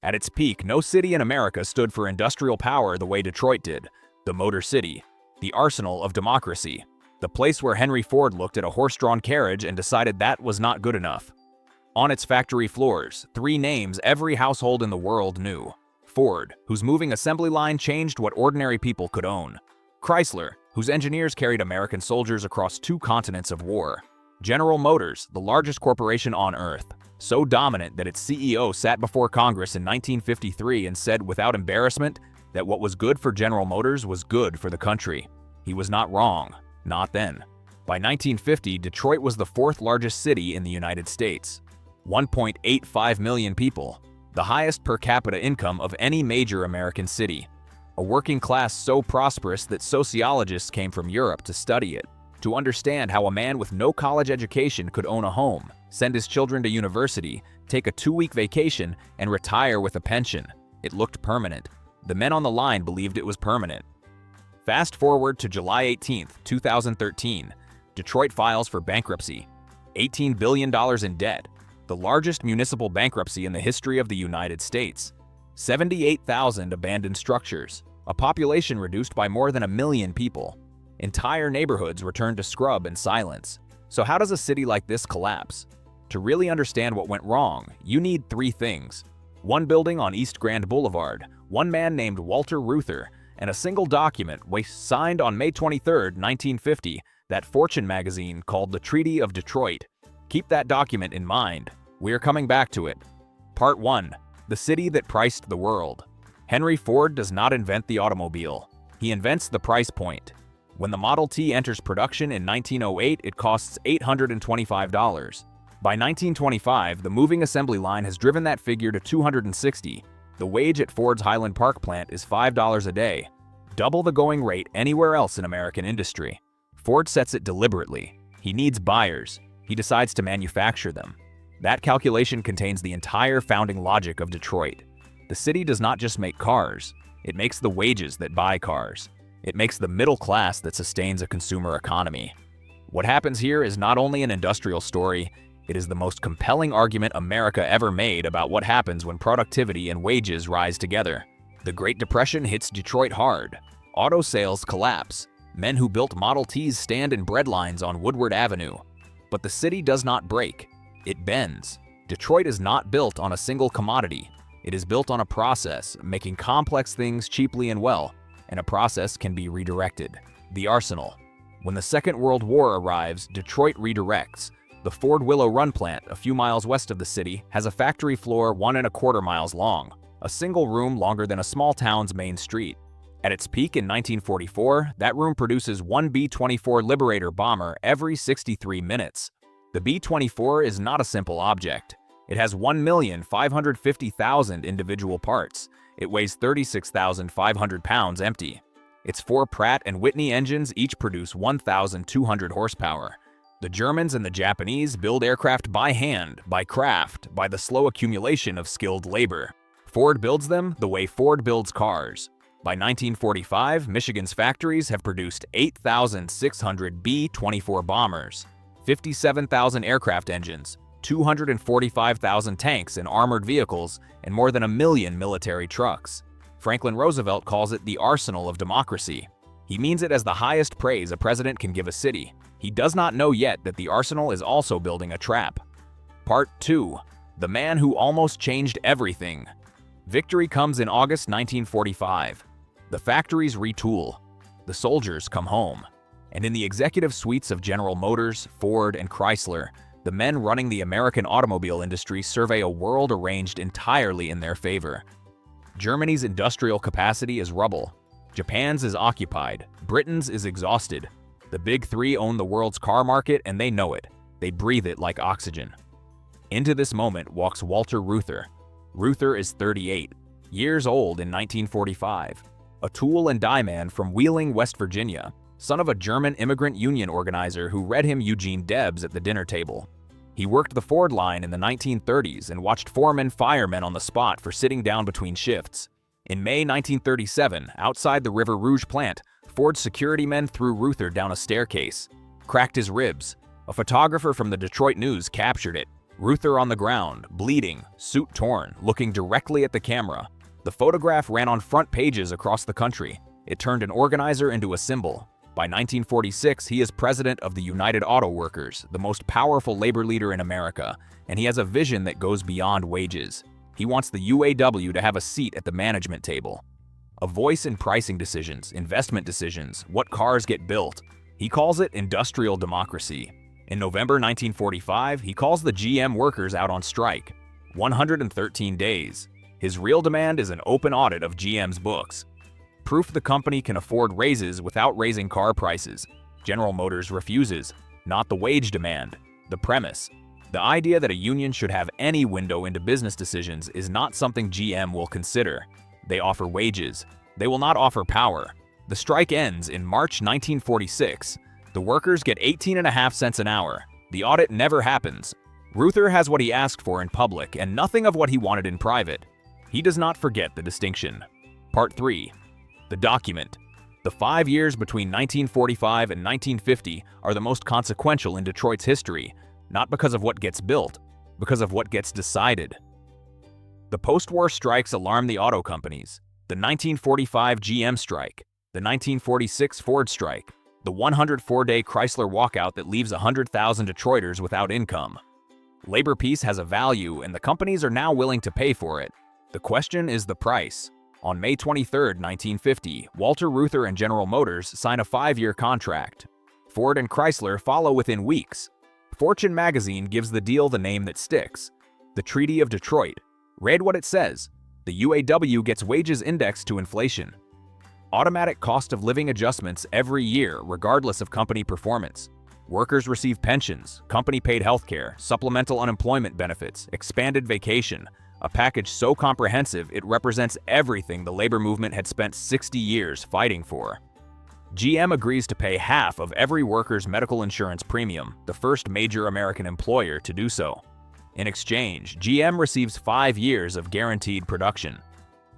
At its peak, no city in America stood for industrial power the way Detroit did. The Motor City, the arsenal of democracy, the place where Henry Ford looked at a horse-drawn carriage and decided that was not good enough. On its factory floors, three names every household in the world knew. Ford, whose moving assembly line changed what ordinary people could own. Chrysler, whose engineers carried American soldiers across 2 continents of war. General Motors, the largest corporation on Earth, so dominant that its CEO sat before Congress in 1953 and said without embarrassment that what was good for General Motors was good for the country. He was not wrong, not then. By 1950, Detroit was the 4th largest city in the United States. 1.85 million people, the highest per capita income of any major American city. A working class so prosperous that sociologists came from Europe to study it, to understand how a man with no college education could own a home, send his children to university, take a 2-week vacation, and retire with a pension. It looked permanent. The men on the line believed it was permanent. Fast forward to July 18, 2013. Detroit files for bankruptcy. $18 billion in debt. The largest municipal bankruptcy in the history of the United States. 78,000 abandoned structures. A population reduced by more than 1 million people. Entire neighborhoods returned to scrub and silence. So how does a city like this collapse? To really understand what went wrong, you need 3 things. 1 building on East Grand Boulevard, 1 man named Walter Reuther, and a single document signed on May 23, 1950, that Fortune magazine called the Treaty of Detroit. Keep that document in mind. We are coming back to it. Part 1. The city that priced the world. Henry Ford does not invent the automobile. He invents the price point. When the Model T enters production in 1908, it costs $825. By 1925, the moving assembly line has driven that figure to $260. The wage at Ford's Highland Park plant is $5 a day, double the going rate anywhere else in American industry. Ford sets it deliberately. He needs buyers. He decides to manufacture them. That calculation contains the entire founding logic of Detroit. The city does not just make cars. It makes the wages that buy cars. It makes the middle class that sustains a consumer economy. What happens here is not only an industrial story, it is the most compelling argument America ever made about what happens when productivity and wages rise together. The Great Depression hits Detroit hard. Auto sales collapse. Men who built Model Ts stand in bread lines on Woodward Avenue. But the city does not break. It bends. Detroit is not built on a single commodity. It is built on a process, making complex things cheaply and well, and a process can be redirected. The arsenal. When the Second World War arrives, Detroit redirects. The Ford Willow Run plant, a few miles west of the city, has a factory floor 1.25 miles long, a single room longer than a small town's main street. At its peak in 1944, that room produces 1 B-24 Liberator bomber every 63 minutes. The B-24 is not a simple object. It has 1,550,000 individual parts. It weighs 36,500 pounds empty. Its 4 Pratt & Whitney engines each produce 1,200 horsepower. The Germans and the Japanese build aircraft by hand, by craft, by the slow accumulation of skilled labor. Ford builds them the way Ford builds cars. By 1945, Michigan's factories have produced 8,600 B-24 bombers, 57,000 aircraft engines, 245,000 tanks and armored vehicles, and more than 1 million military trucks. Franklin Roosevelt calls it the arsenal of democracy. He means it as the highest praise a president can give a city. He does not know yet that the arsenal is also building a trap. Part 2. The man who almost changed everything. Victory comes in August 1945. The factories retool. The soldiers come home. And in the executive suites of General Motors, Ford, and Chrysler, the men running the American automobile industry survey a world arranged entirely in their favor. Germany's industrial capacity is rubble. Japan's is occupied. Britain's is exhausted. The Big Three own the world's car market, and they know it. They breathe it like oxygen. Into this moment walks Walter Reuther. Reuther is 38, years old in 1945, a tool and die man from Wheeling, West Virginia, son of a German immigrant union organizer who read him Eugene Debs at the dinner table. He worked the Ford line in the 1930s and watched foremen fire men on the spot for sitting down between shifts. In May 1937, outside the River Rouge plant, Ford's security men threw Reuther down a staircase, cracked his ribs. A photographer from the Detroit News captured it. Reuther on the ground, bleeding, suit torn, looking directly at the camera. The photograph ran on front pages across the country. It turned an organizer into a symbol. By 1946, he is president of the United Auto Workers, the most powerful labor leader in America, and he has a vision that goes beyond wages. He wants the UAW to have a seat at the management table. A voice in pricing decisions, investment decisions, what cars get built. He calls it industrial democracy. In November 1945, he calls the GM workers out on strike. 113 days. His real demand is an open audit of GM's books. Proof the company can afford raises without raising car prices. General Motors refuses. Not the wage demand, the premise. The idea that a union should have any window into business decisions is not something GM will consider. They offer wages. They will not offer power. The strike ends in March 1946. The workers get 18.5 cents an hour. The audit never happens. Reuther has what he asked for in public and nothing of what he wanted in private. He does not forget the distinction. Part 3. The document. The 5 years between 1945 and 1950 are the most consequential in Detroit's history, not because of what gets built, because of what gets decided. The post-war strikes alarm the auto companies. The 1945 GM strike, the 1946 Ford strike, the 104-day Chrysler walkout that leaves 100,000 Detroiters without income. Labor peace has a value, and the companies are now willing to pay for it. The question is the price. On May 23, 1950, Walter Reuther and General Motors sign a 5-year contract. Ford and Chrysler follow within weeks. Fortune magazine gives the deal the name that sticks: the Treaty of Detroit. Read what it says. The UAW gets wages indexed to inflation. Automatic cost of living adjustments every year, regardless of company performance. Workers receive pensions, company-paid healthcare, supplemental unemployment benefits, expanded vacation, a package so comprehensive it represents everything the labor movement had spent 60 years fighting for. GM agrees to pay half of every worker's medical insurance premium, the first major American employer to do so. In exchange, GM receives 5 years of guaranteed production.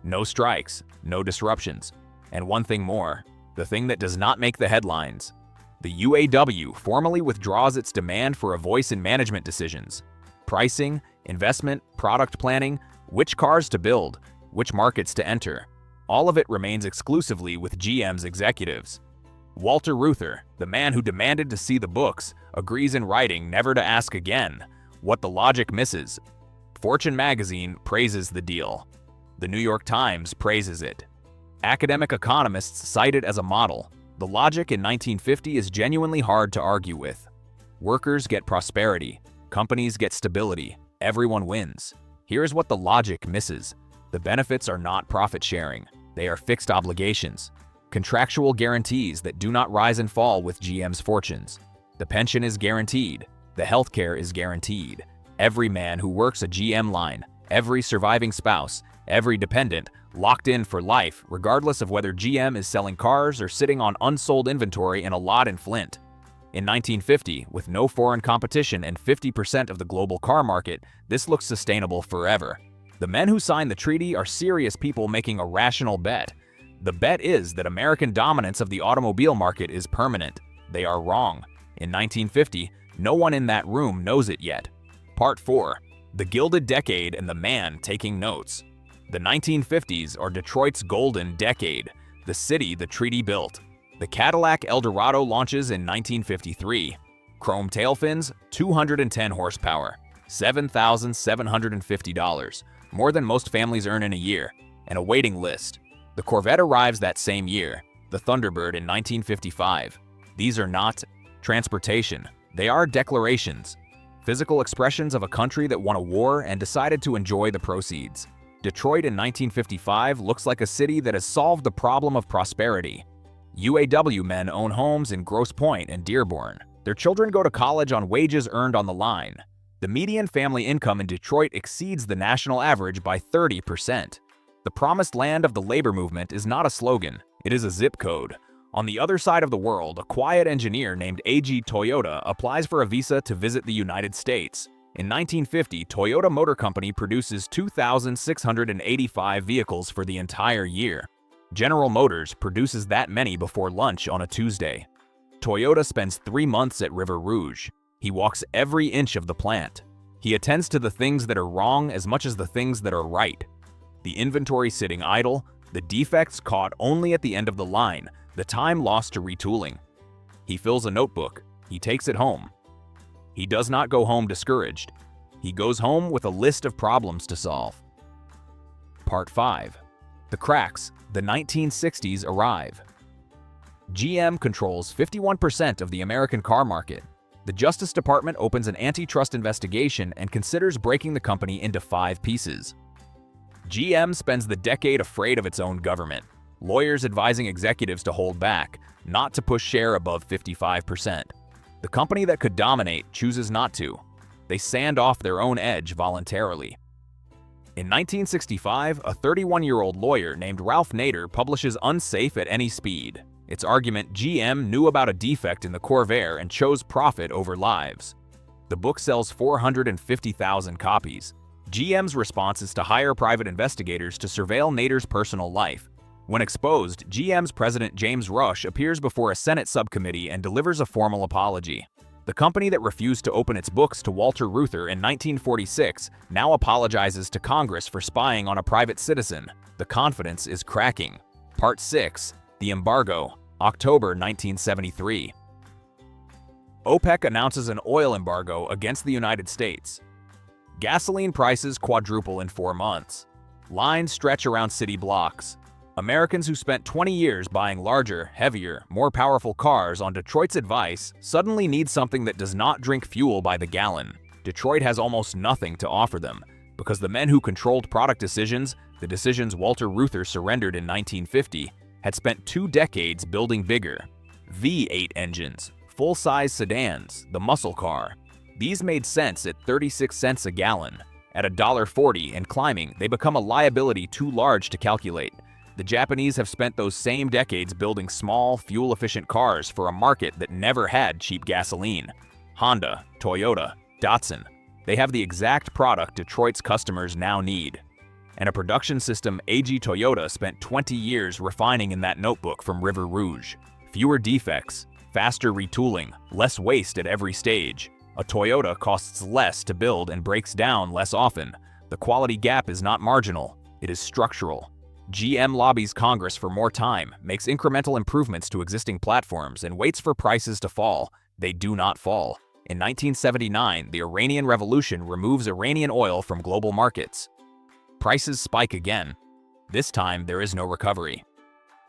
No strikes, no disruptions. And one thing more, the thing that does not make the headlines. The UAW formally withdraws its demand for a voice in management decisions. Pricing, investment, product planning, which cars to build, which markets to enter. All of it remains exclusively with GM's executives. Walter Reuther, the man who demanded to see the books, agrees in writing never to ask again. What the logic misses. Fortune magazine praises the deal. The New York Times praises it. Academic economists cite it as a model. The logic in 1950 is genuinely hard to argue with. Workers get prosperity. Companies get stability. Everyone wins. Here's what the logic misses. The benefits are not profit sharing. They are fixed obligations. Contractual guarantees that do not rise and fall with GM's fortunes. The pension is guaranteed. The healthcare is guaranteed. Every man who works a GM line, every surviving spouse, every dependent, locked in for life, regardless of whether GM is selling cars or sitting on unsold inventory in a lot in Flint. In 1950, with no foreign competition and 50% of the global car market, this looks sustainable forever. The men who signed the treaty are serious people making a rational bet. The bet is that American dominance of the automobile market is permanent. They are wrong. In 1950, no one in that room knows it yet. Part 4. The Gilded Decade and the Man Taking Notes. The 1950s are Detroit's golden decade, the city the treaty built. The Cadillac Eldorado launches in 1953. Chrome tailfins, 210 horsepower, $7,750, more than most families earn in a year, and a waiting list. The Corvette arrives that same year, the Thunderbird in 1955. These are not transportation, they are declarations, physical expressions of a country that won a war and decided to enjoy the proceeds. Detroit in 1955 looks like a city that has solved the problem of prosperity. UAW men own homes in Grosse Pointe and Dearborn. Their children go to college on wages earned on the line. The median family income in Detroit exceeds the national average by 30%. The promised land of the labor movement is not a slogan, it is a zip code. On the other side of the world, a quiet engineer named Eiji Toyoda applies for a visa to visit the United States. In 1950, Toyota Motor Company produces 2,685 vehicles for the entire year. General Motors produces that many before lunch on a Tuesday. Toyota spends 3 months at River Rouge. He walks every inch of the plant. He attends to the things that are wrong as much as the things that are right. The inventory sitting idle, the defects caught only at the end of the line, the time lost to retooling. He fills a notebook. He takes it home. He does not go home discouraged. He goes home with a list of problems to solve. Part 5. The cracks. The 1960s arrive. GM controls 51% of the American car market. The Justice Department opens an antitrust investigation and considers breaking the company into 5 pieces. GM spends the decade afraid of its own government, lawyers advising executives to hold back, not to push share above 55%. The company that could dominate chooses not to. They sand off their own edge voluntarily. In 1965, a 31-year-old lawyer named Ralph Nader publishes Unsafe at Any Speed. Its argument, GM knew about a defect in the Corvair and chose profit over lives. The book sells 450,000 copies. GM's response is to hire private investigators to surveil Nader's personal life. When exposed, GM's president James Rush appears before a Senate subcommittee and delivers a formal apology. The company that refused to open its books to Walter Reuther in 1946 now apologizes to Congress for spying on a private citizen. The confidence is cracking. Part 6. The Embargo. October 1973. OPEC announces an oil embargo against the United States. Gasoline prices quadruple in 4 months. Lines stretch around city blocks. Americans who spent 20 years buying larger, heavier, more powerful cars on Detroit's advice suddenly need something that does not drink fuel by the gallon. Detroit has almost nothing to offer them, because the men who controlled product decisions, the decisions Walter Reuther surrendered in 1950, had spent 2 decades building bigger. V8 engines, full-size sedans, the muscle car. These made sense at 36 cents a gallon. At $1.40 and climbing, they become a liability too large to calculate. The Japanese have spent those same decades building small, fuel-efficient cars for a market that never had cheap gasoline. Honda, Toyota, Datsun. They have the exact product Detroit's customers now need. And a production system Eiji Toyoda spent 20 years refining in that notebook from River Rouge. Fewer defects, faster retooling, less waste at every stage. A Toyota costs less to build and breaks down less often. The quality gap is not marginal, it is structural. GM lobbies Congress for more time, makes incremental improvements to existing platforms, and waits for prices to fall. They do not fall. In 1979, the Iranian Revolution removes Iranian oil from global markets. Prices spike again. This time, there is no recovery.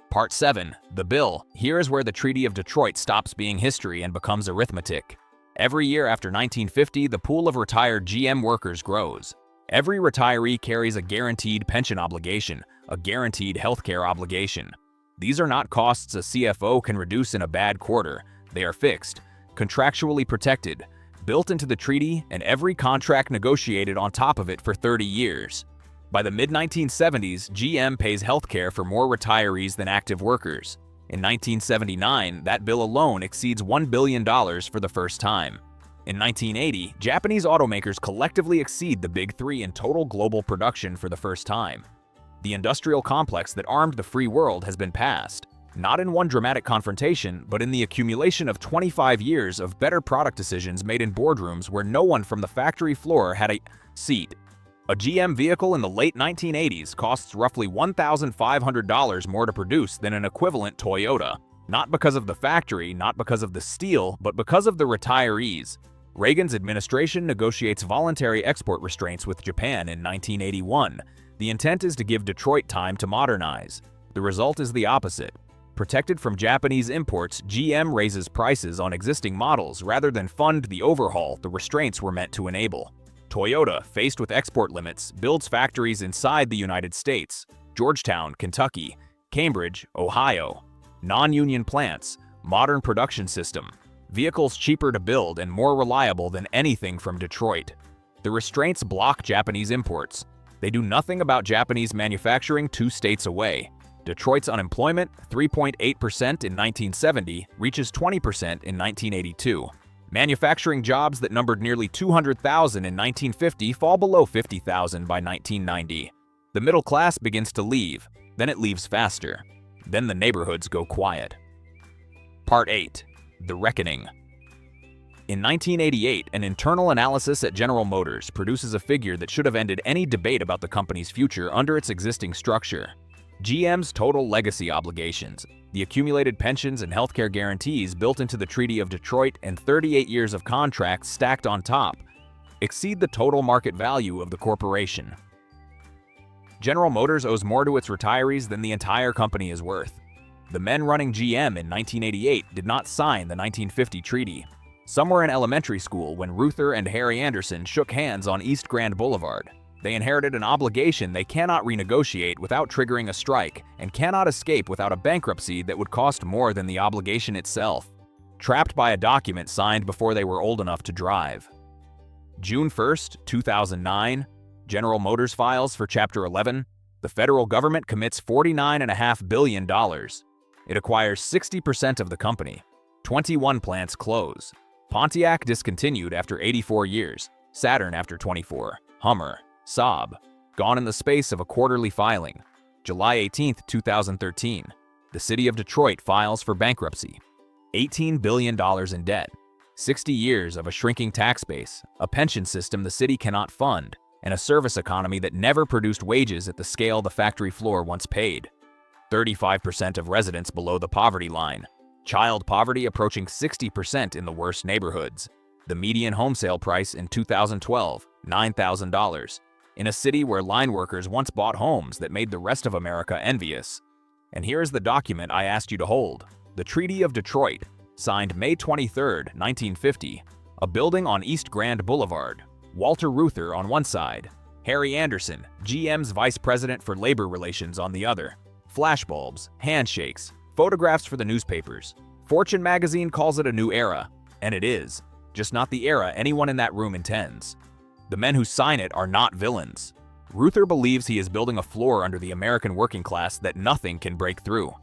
Part 7. The Bill. Here is where the Treaty of Detroit stops being history and becomes arithmetic. Every year after 1950, the pool of retired GM workers grows. Every retiree carries a guaranteed pension obligation, a guaranteed healthcare obligation. These are not costs a CFO can reduce in a bad quarter. They are fixed, contractually protected, built into the treaty, and every contract negotiated on top of it for 30 years. By the mid-1970s, GM pays healthcare for more retirees than active workers. In 1979, that bill alone exceeds $1 billion for the first time. In 1980, Japanese automakers collectively exceed the Big Three in total global production for the first time. The industrial complex that armed the free world has been passed, not in one dramatic confrontation, but in the accumulation of 25 years of better product decisions made in boardrooms where no one from the factory floor had a seat. A GM vehicle in the late 1980s costs roughly $1,500 more to produce than an equivalent Toyota. Not because of the factory, not because of the steel, but because of the retirees. Reagan's administration negotiates voluntary export restraints with Japan in 1981. The intent is to give Detroit time to modernize. The result is the opposite. Protected from Japanese imports, GM raises prices on existing models rather than fund the overhaul the restraints were meant to enable. Toyota, faced with export limits, builds factories inside the United States: Georgetown, Kentucky; Cambridge, Ohio. Non-union plants, modern production system, vehicles cheaper to build and more reliable than anything from Detroit. The restraints block Japanese imports. They do nothing about Japanese manufacturing 2 states away. Detroit's unemployment, 3.8% in 1970, reaches 20% in 1982. Manufacturing jobs that numbered nearly 200,000 in 1950 fall below 50,000 by 1990. The middle class begins to leave, then it leaves faster. Then the neighborhoods go quiet. Part 8. The Reckoning. In 1988, an internal analysis at General Motors produces a figure that should have ended any debate about the company's future under its existing structure. GM's total legacy obligations, the accumulated pensions and healthcare guarantees built into the Treaty of Detroit and 38 years of contracts stacked on top, exceed the total market value of the corporation. General Motors owes more to its retirees than the entire company is worth. The men running GM in 1988 did not sign the 1950 treaty. Some were in elementary school when Reuther and Harry Anderson shook hands on East Grand Boulevard. They inherited an obligation they cannot renegotiate without triggering a strike and cannot escape without a bankruptcy that would cost more than the obligation itself. Trapped by a document signed before they were old enough to drive. June 1, 2009, General Motors files for Chapter 11. The federal government commits $49.5 billion. It acquires 60% of the company. 21 plants close. Pontiac discontinued after 84 years. Saturn after 24. Hummer. Saab. Gone in the space of a quarterly filing. July 18, 2013. The city of Detroit files for bankruptcy. $18 billion in debt. 60 years of a shrinking tax base, a pension system the city cannot fund, and a service economy that never produced wages at the scale the factory floor once paid. 35% of residents below the poverty line. Child poverty approaching 60% in the worst neighborhoods. The median home sale price in 2012, $9,000. In a city where line workers once bought homes that made the rest of America envious. And here is the document I asked you to hold. The Treaty of Detroit, signed May 23, 1950. A building on East Grand Boulevard. Walter Reuther on one side. Harry Anderson, GM's vice president for labor relations on the other. Flashbulbs, handshakes, photographs for the newspapers. Fortune magazine calls it a new era. And it is. Just not the era anyone in that room intends. The men who sign it are not villains. Reuther believes he is building a floor under the American working class that nothing can break through.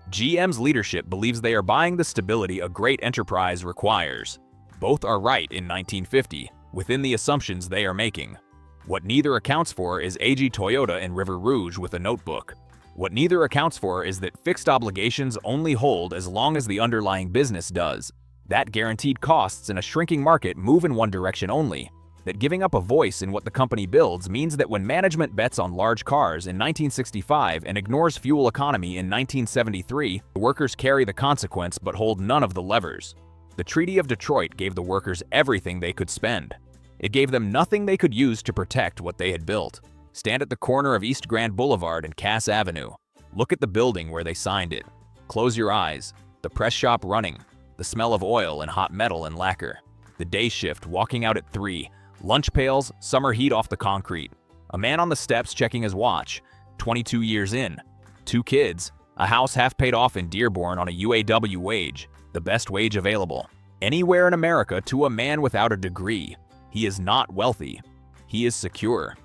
GM's leadership believes they are buying the stability a great enterprise requires. Both are right in 1950, within the assumptions they are making. What neither accounts for is Eiji Toyoda in River Rouge with a notebook. What neither accounts for is that fixed obligations only hold as long as the underlying business does. That guaranteed costs in a shrinking market move in one direction only. That giving up a voice in what the company builds means that when management bets on large cars in 1965 and ignores fuel economy in 1973, the workers carry the consequence but hold none of the levers. The Treaty of Detroit gave the workers everything they could spend. It gave them nothing they could use to protect what they had built. Stand at the corner of East Grand Boulevard and Cass Avenue. Look at the building where they signed it. Close your eyes. The press shop running. The smell of oil and hot metal and lacquer. The day shift walking out at 3. Lunch pails, summer heat off the concrete. A man on the steps checking his watch. 22 years in. 2 kids. A house half paid off in Dearborn on a UAW wage. The best wage available. Anywhere in America to a man without a degree. He is not wealthy. He is secure.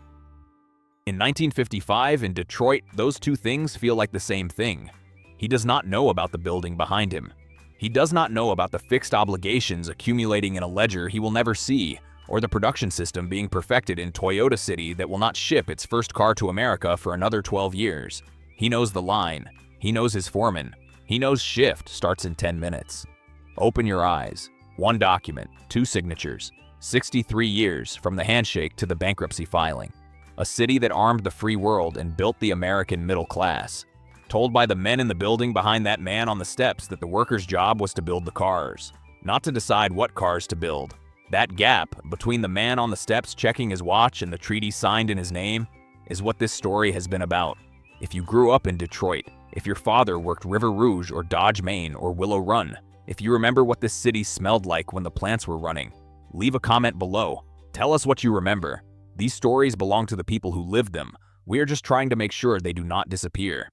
In 1955 in Detroit, those two things feel like the same thing. He does not know about the building behind him. He does not know about the fixed obligations accumulating in a ledger he will never see, or the production system being perfected in Toyota City that will not ship its first car to America for another 12 years. He knows the line. He knows his foreman. He knows shift starts in 10 minutes. Open your eyes. 1 document, 2 signatures. 63 years from the handshake to the bankruptcy filing. A city that armed the free world and built the American middle class. Told by the men in the building behind that man on the steps that the workers' job was to build the cars, not to decide what cars to build. That gap between the man on the steps checking his watch and the treaty signed in his name is what this story has been about. If you grew up in Detroit, if your father worked River Rouge or Dodge Main or Willow Run, if you remember what this city smelled like when the plants were running, leave a comment below. Tell us what you remember. These stories belong to the people who lived them. We are just trying to make sure they do not disappear.